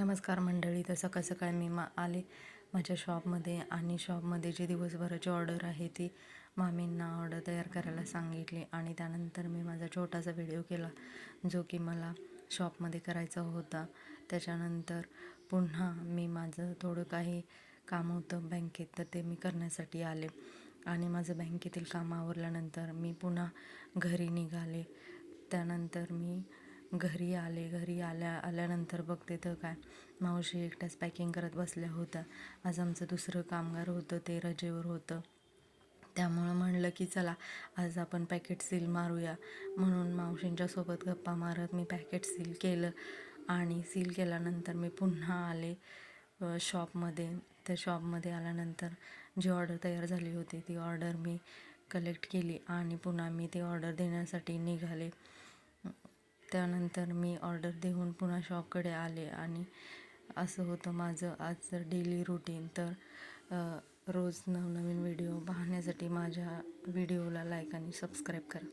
नमस्कार मंडळी. तर सकाळ सकाळ मी आले माझ्या शॉपमध्ये आणि शॉपमध्ये जी दिवसभराची ऑर्डर आहे ती मामींना ऑर्डर तयार करायला सांगितली आणि त्यानंतर मी माझा छोटासा व्हिडिओ केला जो की मला शॉपमध्ये करायचा होता. त्याच्यानंतर पुन्हा मी माझं थोडं काही काम होतं बँकेत, तर ते मी करण्यासाठी आले आणि माझं बँकेतील काम आवरल्यानंतर मी पुन्हा घरी निघाले. त्यानंतर मी घरी आल्यानंतर बघते तर काय, मावशी एकट्याच पॅकिंग करत बसल्या होत्या. आज आमचं दुसरं कामगार होतं ते रजेवर होतं, त्यामुळं म्हणलं की चला आज आपण पॅकेट सील मारूया. म्हणून मावशींच्यासोबत गप्पा मारत मी पॅकेट सील केलं आणि सील केल्यानंतर मी पुन्हा आले शॉपमध्ये. त्या शॉपमध्ये आल्यानंतर जी ऑर्डर तयार झाली होती ती ऑर्डर मी कलेक्ट केली आणि पुन्हा मी ती ऑर्डर देण्यासाठी निघाले. त्यानंतर मी ऑर्डर देऊन पुन्हा शॉपकडे आले आणि असं होतं माझं आजचं डेली रुटीन. तर रोज नवनवीन व्हिडिओ पाहण्यासाठी माझ्या व्हिडिओला लाईक आणि सबस्क्राईब करा.